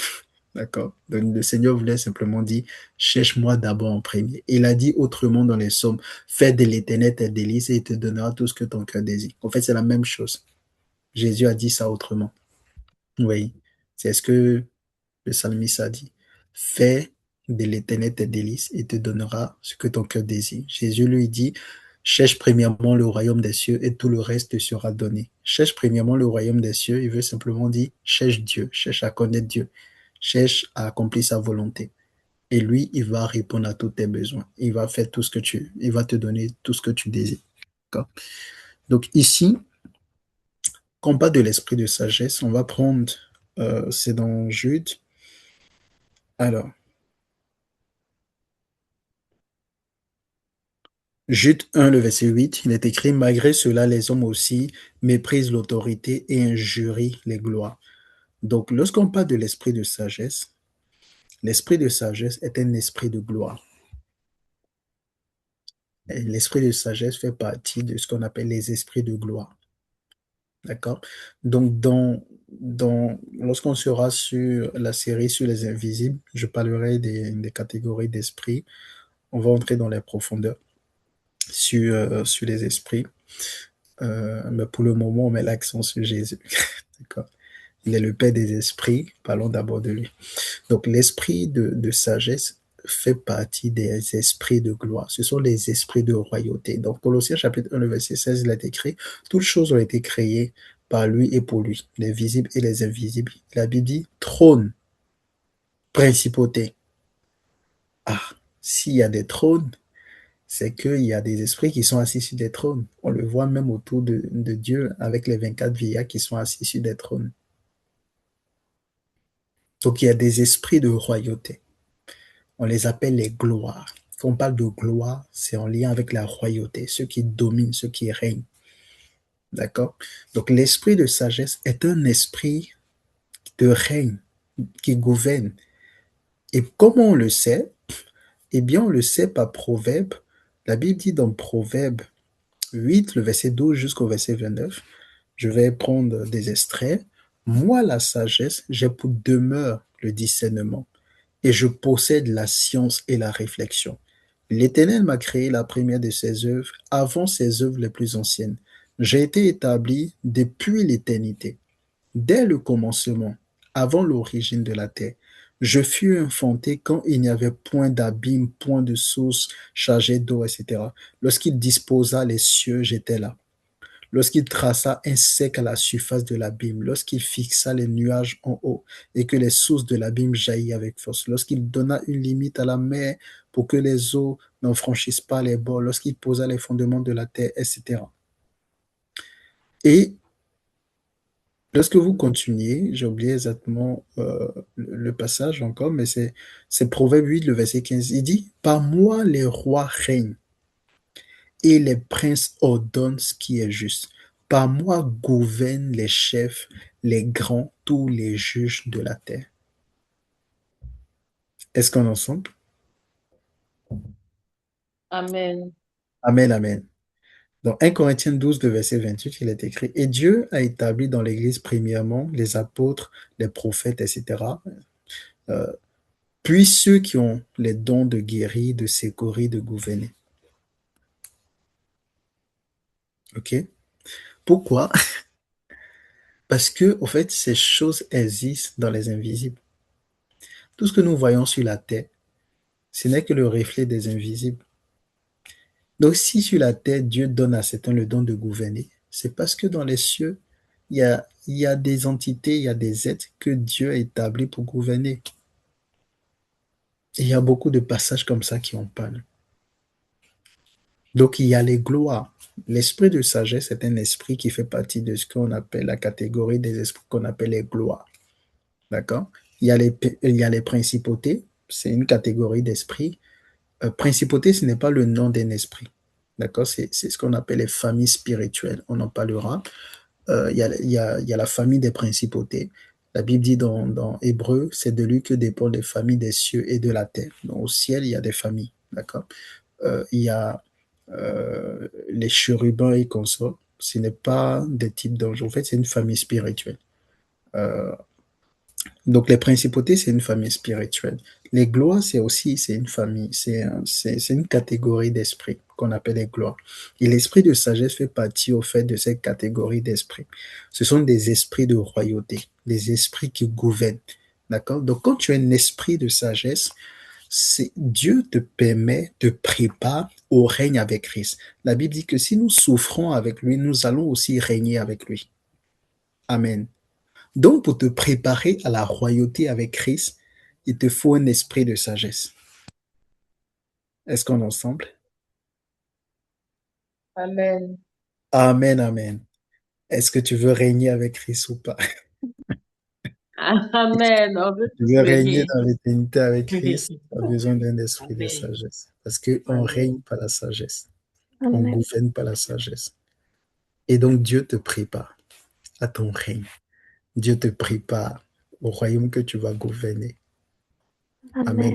D'accord? Donc, le Seigneur voulait simplement dire, cherche-moi d'abord en premier. Il a dit autrement dans les psaumes, fais de l'éternel tes délices et il te donnera tout ce que ton cœur désire. En fait, c'est la même chose. Jésus a dit ça autrement. Oui. C'est ce que le psalmiste a dit. Fais de l'éternel tes délices et te donnera ce que ton cœur désire. Jésus lui dit, cherche premièrement le royaume des cieux et tout le reste te sera donné. Cherche premièrement le royaume des cieux, il veut simplement dire, cherche Dieu, cherche à connaître Dieu, cherche à accomplir sa volonté. Et lui, il va répondre à tous tes besoins. Il va faire tout ce que il va te donner tout ce que tu désires. D'accord. Donc ici, combat de l'esprit de sagesse, on va prendre, c'est dans Jude. Alors, Jude 1, le verset 8, il est écrit, malgré cela, les hommes aussi méprisent l'autorité et injurient les gloires. Donc, lorsqu'on parle de l'esprit de sagesse est un esprit de gloire. Et l'esprit de sagesse fait partie de ce qu'on appelle les esprits de gloire. D'accord? Donc, lorsqu'on sera sur la série sur les invisibles, je parlerai des catégories d'esprits. On va entrer dans les profondeurs sur les esprits. Mais pour le moment, on met l'accent sur Jésus. D'accord? Il est le Père des esprits. Parlons d'abord de lui. Donc, l'esprit de sagesse fait partie des esprits de gloire. Ce sont les esprits de royauté. Donc, Colossiens chapitre 1, le verset 16, il est écrit, toutes choses ont été créées par lui et pour lui, les visibles et les invisibles. La Bible dit trône, principauté. Ah, s'il y a des trônes, c'est qu'il y a des esprits qui sont assis sur des trônes. On le voit même autour de Dieu avec les 24 vieillards qui sont assis sur des trônes. Donc, il y a des esprits de royauté. On les appelle les gloires. Quand on parle de gloire, c'est en lien avec la royauté, ceux qui dominent, ceux qui règnent. D'accord? Donc, l'esprit de sagesse est un esprit de règne qui gouverne. Et comment on le sait? Eh bien, on le sait par Proverbe. La Bible dit dans Proverbe 8, le verset 12 jusqu'au verset 29, je vais prendre des extraits. Moi, la sagesse, j'ai pour demeure le discernement et je possède la science et la réflexion. L'Éternel m'a créé la première de ses œuvres avant ses œuvres les plus anciennes. J'ai été établi depuis l'éternité, dès le commencement, avant l'origine de la terre. Je fus enfanté quand il n'y avait point d'abîme, point de source chargée d'eau, etc. Lorsqu'il disposa les cieux, j'étais là. Lorsqu'il traça un cercle à la surface de l'abîme, lorsqu'il fixa les nuages en haut et que les sources de l'abîme jaillissent avec force, lorsqu'il donna une limite à la mer pour que les eaux n'en franchissent pas les bords, lorsqu'il posa les fondements de la terre, etc. Et lorsque vous continuez, j'ai oublié exactement le passage encore, mais c'est Proverbe 8, le verset 15. Il dit, par moi les rois règnent et les princes ordonnent ce qui est juste. Par moi gouvernent les chefs, les grands, tous les juges de la terre. Est-ce qu'on est ensemble? Amen. Amen, amen. Dans 1 Corinthiens 12, le verset 28, il est écrit, et Dieu a établi dans l'Église premièrement les apôtres, les prophètes, etc. euh, Puis ceux qui ont les dons de guérir, de secourir, de gouverner. OK? Pourquoi? Parce que, au fait, ces choses existent dans les invisibles. Tout ce que nous voyons sur la terre, ce n'est que le reflet des invisibles. Donc, si sur la terre, Dieu donne à certains le don de gouverner, c'est parce que dans les cieux, il y a des entités, il y a des êtres que Dieu a établis pour gouverner. Et il y a beaucoup de passages comme ça qui en parlent. Donc, il y a les gloires. L'esprit de sagesse est un esprit qui fait partie de ce qu'on appelle la catégorie des esprits qu'on appelle les gloires. D'accord? Il y a les principautés, c'est une catégorie d'esprit. Principauté, ce n'est pas le nom d'un esprit. D'accord? C'est ce qu'on appelle les familles spirituelles. On en parlera. Il y a la famille des principautés. La Bible dit dans Hébreu, c'est de lui que dépendent les familles des cieux et de la terre. Donc, au ciel, il y a des familles. D'accord? Il y a les chérubins et consorts. Ce n'est pas des types d'anges. En fait, c'est une famille spirituelle. Euh, donc, les principautés, c'est une famille spirituelle. Les gloires, c'est une famille, c'est une catégorie d'esprit qu'on appelle les gloires. Et l'esprit de sagesse fait partie, au fait, de cette catégorie d'esprit. Ce sont des esprits de royauté, des esprits qui gouvernent. D'accord? Donc, quand tu as un esprit de sagesse, Dieu te permet, te prépare au règne avec Christ. La Bible dit que si nous souffrons avec lui, nous allons aussi régner avec lui. Amen. Donc, pour te préparer à la royauté avec Christ, il te faut un esprit de sagesse. Est-ce qu'on est ensemble? Amen. Amen, amen. Est-ce que tu veux régner avec Christ ou pas? Amen. On veut Tu tous veux régner régner. dans l'éternité avec Christ, tu as besoin d'un esprit de Amen. sagesse. Parce qu'on Amen. règne par la sagesse. On Amen. gouverne par la sagesse. Et donc, Dieu te prépare à ton règne. Dieu te prépare au royaume que tu vas gouverner. Amen. Amen.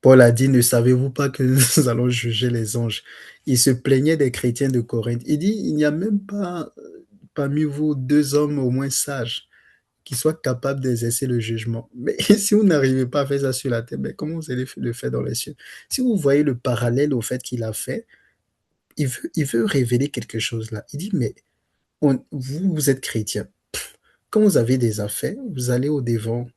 Paul a dit, ne savez-vous pas que nous allons juger les anges? Il se plaignait des chrétiens de Corinthe. Il dit, il n'y a même pas parmi vous deux hommes au moins sages qui soient capables d'exercer le jugement. Mais si vous n'arrivez pas à faire ça sur la terre, mais comment vous allez le faire dans les cieux? Si vous voyez le parallèle au fait qu'il a fait, il veut révéler quelque chose là. Il dit, mais vous êtes chrétien. Quand vous avez des affaires, vous allez au devant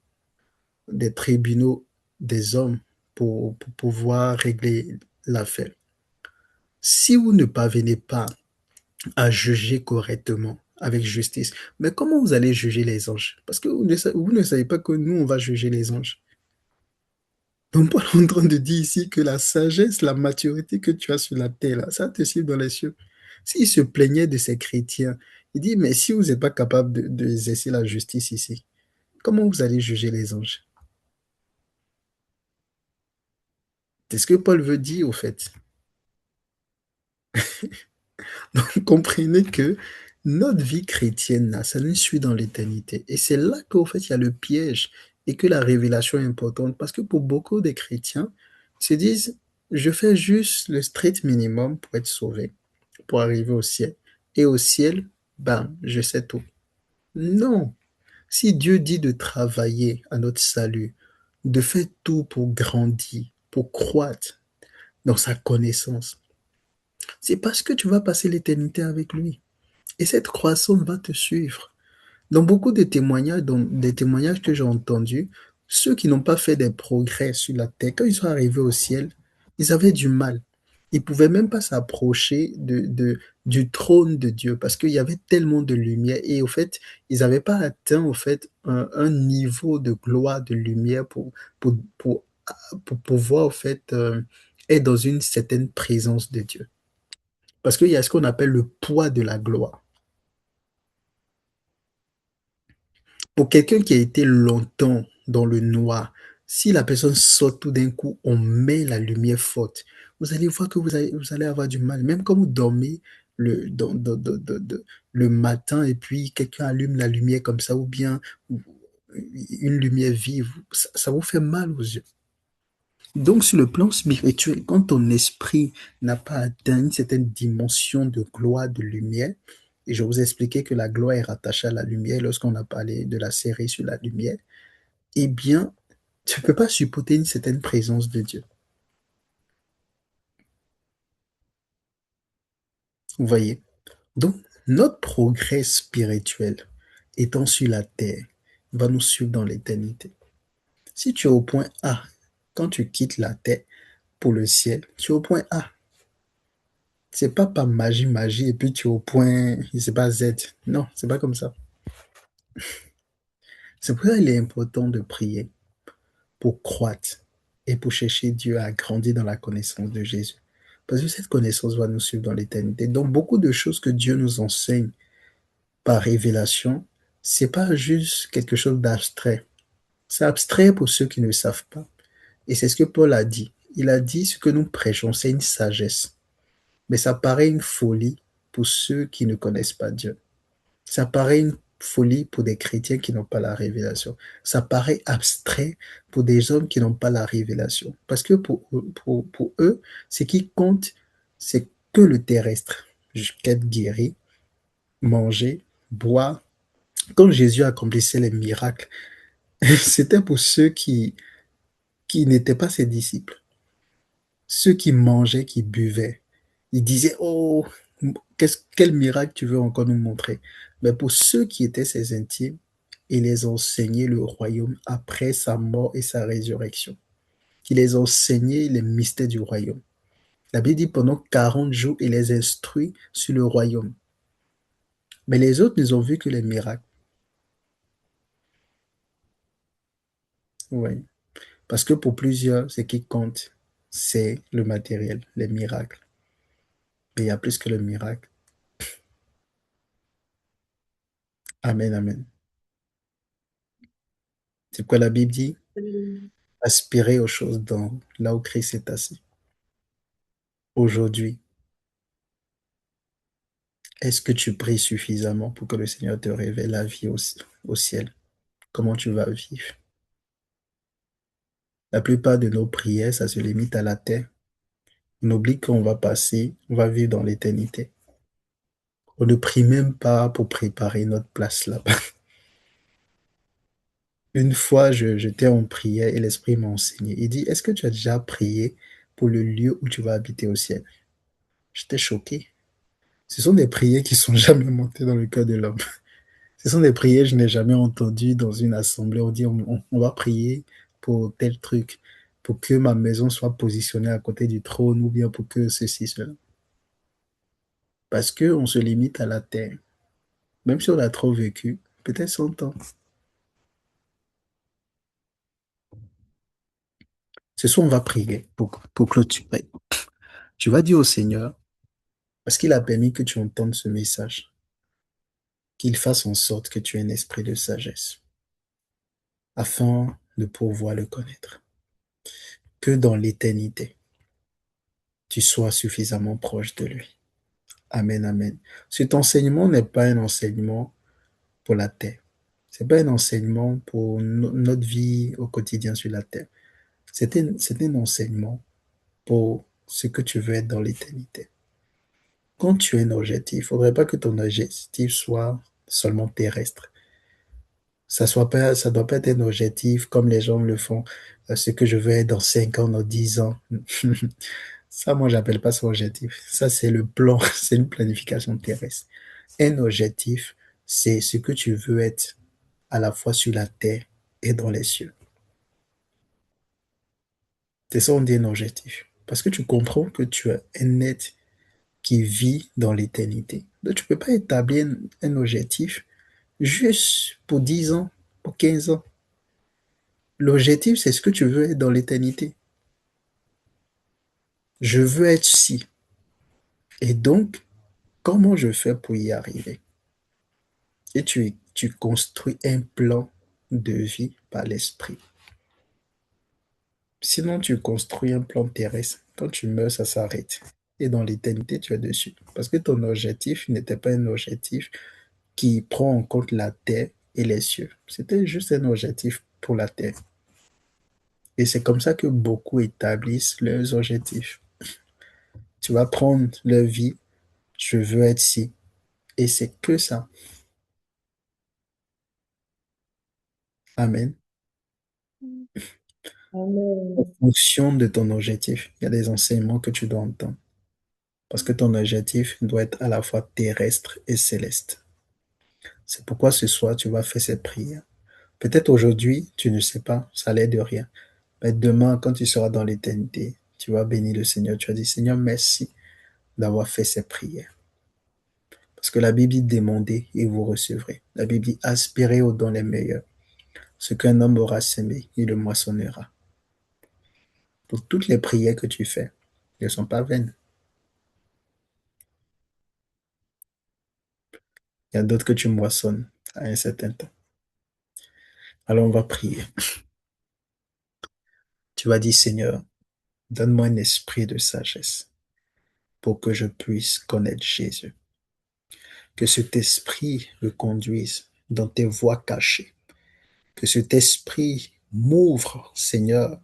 des tribunaux des hommes pour pouvoir régler l'affaire. Si vous ne parvenez pas à juger correctement, avec justice, mais comment vous allez juger les anges? Parce que vous ne savez pas que nous, on va juger les anges. Donc, Paul est en train de dire ici que la sagesse, la maturité que tu as sur la terre, là, ça te suit dans les cieux. S'il se plaignait de ces chrétiens, il dit, mais si vous n'êtes pas capable d'exercer la justice ici, comment vous allez juger les anges? C'est ce que Paul veut dire, au fait. Comprenez que notre vie chrétienne, là, ça nous suit dans l'éternité. Et c'est là qu'au fait, il y a le piège et que la révélation est importante. Parce que pour beaucoup de chrétiens, ils se disent, je fais juste le strict minimum pour être sauvé, pour arriver au ciel. Et au ciel, ben, je sais tout. Non. Si Dieu dit de travailler à notre salut, de faire tout pour grandir, pour croître dans sa connaissance, c'est parce que tu vas passer l'éternité avec lui. Et cette croissance va te suivre. Dans beaucoup de témoignages, dans des témoignages que j'ai entendus, ceux qui n'ont pas fait des progrès sur la terre, quand ils sont arrivés au ciel, ils avaient du mal. Ils pouvaient même pas s'approcher du trône de Dieu parce qu'il y avait tellement de lumière et au fait, ils n'avaient pas atteint au fait un niveau de gloire, de lumière pour, pour, pour pouvoir au fait être dans une certaine présence de Dieu. Parce qu'il y a ce qu'on appelle le poids de la gloire. Pour quelqu'un qui a été longtemps dans le noir, si la personne sort tout d'un coup, on met la lumière forte, vous allez voir que vous allez avoir du mal. Même quand vous dormez le matin et puis quelqu'un allume la lumière comme ça, ou bien une lumière vive, ça vous fait mal aux yeux. Donc, sur le plan spirituel, quand ton esprit n'a pas atteint une certaine dimension de gloire, de lumière, et je vous ai expliqué que la gloire est rattachée à la lumière lorsqu'on a parlé de la série sur la lumière, eh bien, tu ne peux pas supporter une certaine présence de Dieu. Vous voyez? Donc, notre progrès spirituel étant sur la terre va nous suivre dans l'éternité. Si tu es au point A, quand tu quittes la terre pour le ciel, tu es au point A. C'est pas par magie, magie, et puis tu es au point, je sais pas, Z. Non, c'est pas comme ça. C'est pour ça qu'il est important de prier pour croître et pour chercher Dieu à grandir dans la connaissance de Jésus. Parce que cette connaissance va nous suivre dans l'éternité. Donc, beaucoup de choses que Dieu nous enseigne par révélation, c'est pas juste quelque chose d'abstrait. C'est abstrait pour ceux qui ne savent pas. Et c'est ce que Paul a dit. Il a dit ce que nous prêchons, c'est une sagesse. Mais ça paraît une folie pour ceux qui ne connaissent pas Dieu. Ça paraît une folie pour des chrétiens qui n'ont pas la révélation. Ça paraît abstrait pour des hommes qui n'ont pas la révélation. Parce que pour eux, ce qui compte, c'est que le terrestre. Qu'être guéri, manger, boire. Quand Jésus accomplissait les miracles, c'était pour ceux qui n'étaient pas ses disciples. Ceux qui mangeaient, qui buvaient. Ils disaient, oh, quel miracle tu veux encore nous montrer? Mais pour ceux qui étaient ses intimes, il les enseignait le royaume après sa mort et sa résurrection. Il les enseignait les mystères du royaume. La Bible dit pendant 40 jours, il les instruit sur le royaume. Mais les autres ne ont vu que les miracles. Oui. Parce que pour plusieurs, ce qui compte, c'est le matériel, les miracles. Mais il y a plus que le miracle. Amen, amen. C'est quoi la Bible dit? Aspirer aux choses dans là où Christ est assis. Aujourd'hui, est-ce que tu pries suffisamment pour que le Seigneur te révèle la vie au ciel? Comment tu vas vivre? La plupart de nos prières, ça se limite à la terre. On oublie qu'on va passer, on va vivre dans l'éternité. On ne prie même pas pour préparer notre place là-bas. Une fois, j'étais en prière et l'Esprit m'a enseigné. Il dit, est-ce que tu as déjà prié pour le lieu où tu vas habiter au ciel? J'étais choqué. Ce sont des prières qui sont jamais montées dans le cœur de l'homme. Ce sont des prières que je n'ai jamais entendues dans une assemblée. On dit, on va prier pour tel truc, pour que ma maison soit positionnée à côté du trône ou bien pour que ceci, cela. Parce qu'on se limite à la terre. Même si on a trop vécu, peut-être 100 ans. Ce soir, on va prier pour clôturer. Tu vas dire au Seigneur, parce qu'il a permis que tu entendes ce message, qu'il fasse en sorte que tu aies un esprit de sagesse, afin de pouvoir le connaître. Que dans l'éternité, tu sois suffisamment proche de lui. Amen, amen. Cet enseignement n'est pas un enseignement pour la terre. C'est pas un enseignement pour notre vie au quotidien sur la terre. C'est un enseignement pour ce que tu veux être dans l'éternité. Quand tu as un objectif, il ne faudrait pas que ton objectif soit seulement terrestre. Ça doit pas être un objectif comme les gens le font. Ce que je veux être dans 5 ans, dans 10 ans. Ça, moi, j'appelle pas ça objectif. Ça, c'est le plan, c'est une planification terrestre. Un objectif c'est ce que tu veux être à la fois sur la terre et dans les cieux. C'est ça on dit un objectif. Parce que tu comprends que tu es un être qui vit dans l'éternité. Donc tu ne peux pas établir un objectif juste pour 10 ans, pour 15 ans. L'objectif, c'est ce que tu veux être dans l'éternité. Je veux être ci. Et donc, comment je fais pour y arriver? Et tu construis un plan de vie par l'esprit. Sinon, tu construis un plan terrestre. Quand tu meurs, ça s'arrête. Et dans l'éternité, tu es dessus. Parce que ton objectif n'était pas un objectif qui prend en compte la terre et les cieux. C'était juste un objectif pour la terre. Et c'est comme ça que beaucoup établissent leurs objectifs. Tu vas prendre leur vie, je veux être ci. Et c'est que ça. Amen. En Amen. fonction de ton objectif, il y a des enseignements que tu dois entendre. Parce que ton objectif doit être à la fois terrestre et céleste. C'est pourquoi ce soir, tu vas faire cette prière. Peut-être aujourd'hui, tu ne sais pas, ça l'aide de rien. Mais demain, quand tu seras dans l'éternité, tu vas bénir le Seigneur. Tu vas dire, Seigneur, merci d'avoir fait cette prière. Parce que la Bible dit demandez et vous recevrez. La Bible dit aspirez aux dons les meilleurs. Ce qu'un homme aura semé, il le moissonnera. Pour toutes les prières que tu fais, elles ne sont pas vaines. Il y a d'autres que tu moissonnes à un certain temps. Alors on va prier. Tu vas dire, Seigneur, donne-moi un esprit de sagesse pour que je puisse connaître Jésus. Que cet esprit me conduise dans tes voies cachées. Que cet esprit m'ouvre, Seigneur,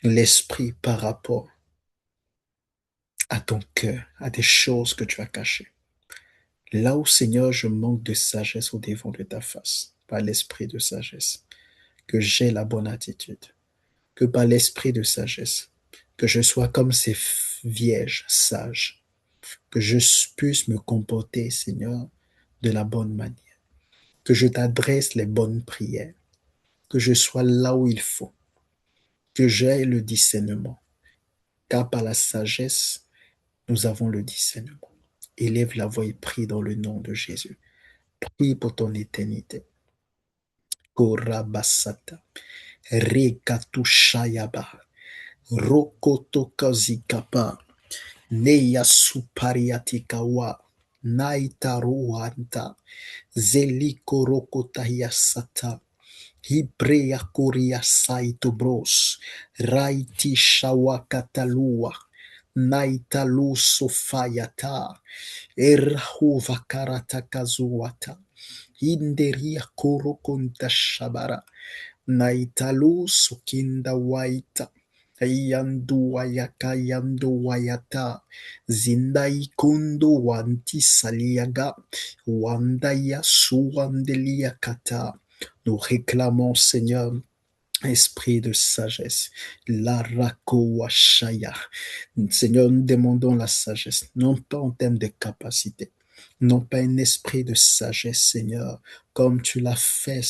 l'esprit par rapport à ton cœur, à des choses que tu as cachées. Là où, Seigneur, je manque de sagesse au devant de ta face, par l'esprit de sagesse, que j'ai la bonne attitude, que par l'esprit de sagesse, que je sois comme ces vierges sages, que je puisse me comporter, Seigneur, de la bonne manière, que je t'adresse les bonnes prières, que je sois là où il faut, que j'aie le discernement, car par la sagesse, nous avons le discernement. Élève la voix et prie dans le nom de Jésus. Prie pour ton éternité. Korabasata, Rekatushayaba, Rokotokazikapa, Neya supariatikawa, Naitaruanta, Zelikorokotayasata, Hibrea Korea Saitobros, Raiti Shawakatalua, Naitalu Sofayata, Erhova Karatakazuata, Inderia Korokonta Shabara, Naitalu Sukinda Waita, Yandu Wayaka Yandu Wayata, Zindai Kundo Wanti Saliaga, Wandaya Suwandelia Kata. Nous réclamons, Seigneur, esprit de sagesse. La Rakowashaya. Seigneur, nous demandons la sagesse, non pas en termes de capacité, non pas un esprit de sagesse, Seigneur, comme tu l'as fait,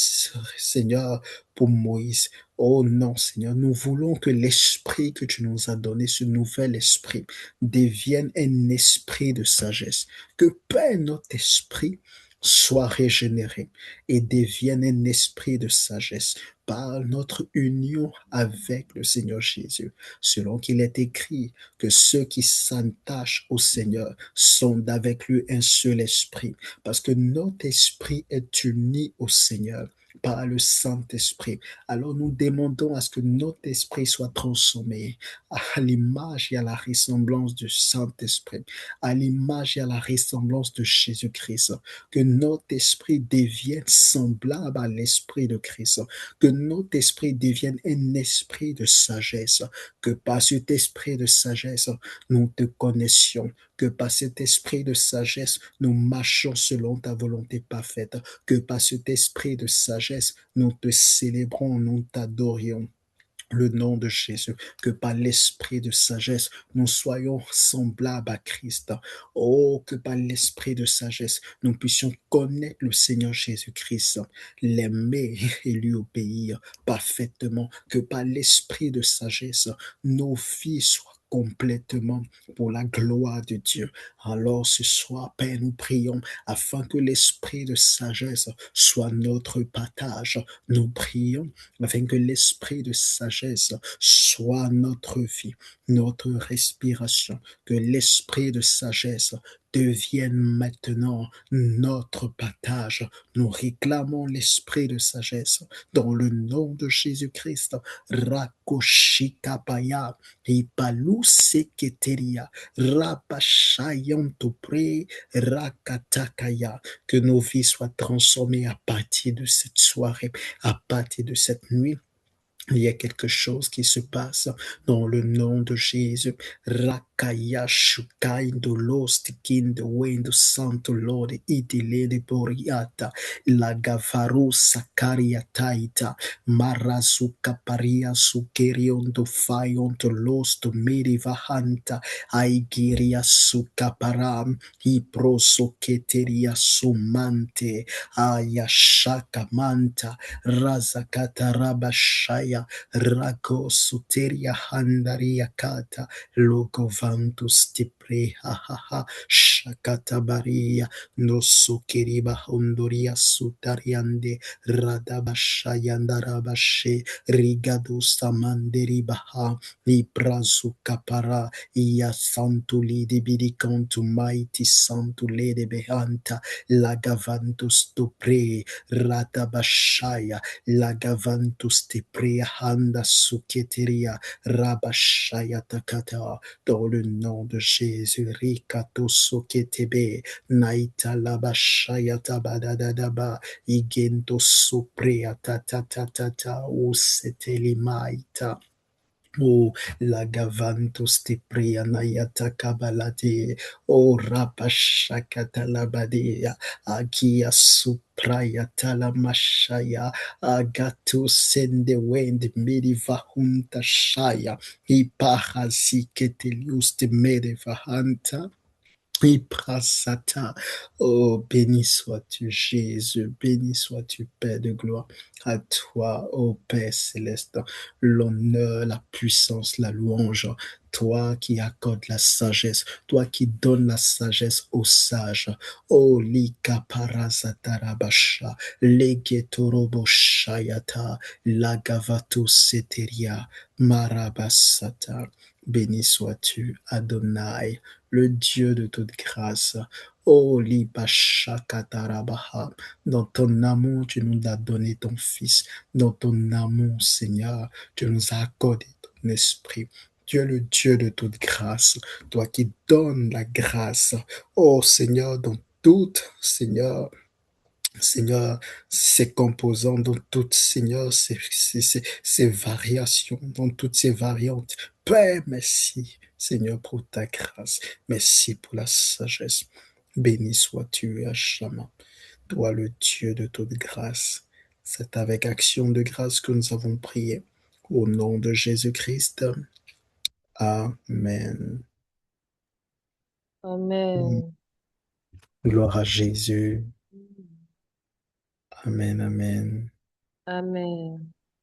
Seigneur, pour Moïse. Oh non, Seigneur, nous voulons que l'esprit que tu nous as donné, ce nouvel esprit, devienne un esprit de sagesse. Que Père, notre esprit soit régénéré et devienne un esprit de sagesse par notre union avec le Seigneur Jésus, selon qu'il est écrit que ceux qui s'attachent au Seigneur sont avec lui un seul esprit, parce que notre esprit est uni au Seigneur par le Saint-Esprit. Alors nous demandons à ce que notre esprit soit transformé à l'image et à la ressemblance du Saint-Esprit, à l'image et à la ressemblance de Jésus-Christ, que notre esprit devienne semblable à l'esprit de Christ, que notre esprit devienne un esprit de sagesse, que par cet esprit de sagesse, nous te connaissions, que par cet esprit de sagesse, nous marchons selon ta volonté parfaite, que par cet esprit de sagesse, nous te célébrons, nous t'adorions. le nom de Jésus, que par l'esprit de sagesse, nous soyons semblables à Christ. Oh, que par l'esprit de sagesse, nous puissions connaître le Seigneur Jésus-Christ, l'aimer et lui obéir parfaitement, que par l'esprit de sagesse, nos vies soient complètement pour la gloire de Dieu. Alors ce soir, Père, nous prions afin que l'esprit de sagesse soit notre partage. Nous prions afin que l'esprit de sagesse soit notre vie, notre respiration, que l'esprit de sagesse devienne maintenant notre partage. Nous réclamons l'esprit de sagesse dans le nom de Jésus-Christ. Rakoshikapaya, Ipaluseketeria, Rapashayantopre, Rakatakaya, que nos vies soient transformées à partir de cette soirée, à partir de cette nuit. Il y a quelque chose qui se passe dans le nom de Jésus. Rakaya shukai do lost kin the wind santo Lord idile de boriata la gavaru sakaria taita marazuka paria sukerion do fayon to lost miri vahanta aigiria sukaparam iprosoketeria sumante ayashaka manta razakata rabashaya Rako suteria handaria kata logo vantus tipre ha ha ha shakata baria no sukiriba hondoria sutariande radabashayandarabashe rigado samanderi baha ibrazu kapara ia santu lidi bidikantu mighty santu lede behanta lagavantus tupre radabashaya Lagavantus te handa suketeria rabashaya takata dans le nom de Jésus rikato suketebe naita labashaya tabadadadaba igento suprea tatatatata usetelimaita Oh, la gavantos te prianayata kabalate. Oh, rapashakata labadea. Agia supraya talamashaya. Agato sende wind mediva hunta shaya. Ipahasiketelius te mediva hanta. Iprasata. Oh, béni sois-tu, Jésus, béni sois-tu, Père de gloire. À toi, ô Père céleste, l'honneur, la puissance, la louange. Toi qui accordes la sagesse, toi qui donnes la sagesse aux sages. Oh, lika parazatarabasha, legetoroboshayata, lagavato seteria, marabasata. Béni sois-tu, Adonai, le Dieu de toute grâce. Oh, Libashakatarabaha, dans ton amour, tu nous as donné ton Fils. Dans ton amour, Seigneur, tu nous as accordé ton esprit. Tu es le Dieu de toute grâce, toi qui donnes la grâce. Oh Seigneur, dans toute, Seigneur, Seigneur, ces composants, dans toutes, Seigneur, ces variations, dans toutes ces variantes. Père, merci, Seigneur, pour ta grâce. Merci pour la sagesse. Béni sois-tu à jamais. Toi, le Dieu de toute grâce. C'est avec action de grâce que nous avons prié. Au nom de Jésus-Christ. Amen. Amen. Gloire à Jésus. Amen, amen. Amen.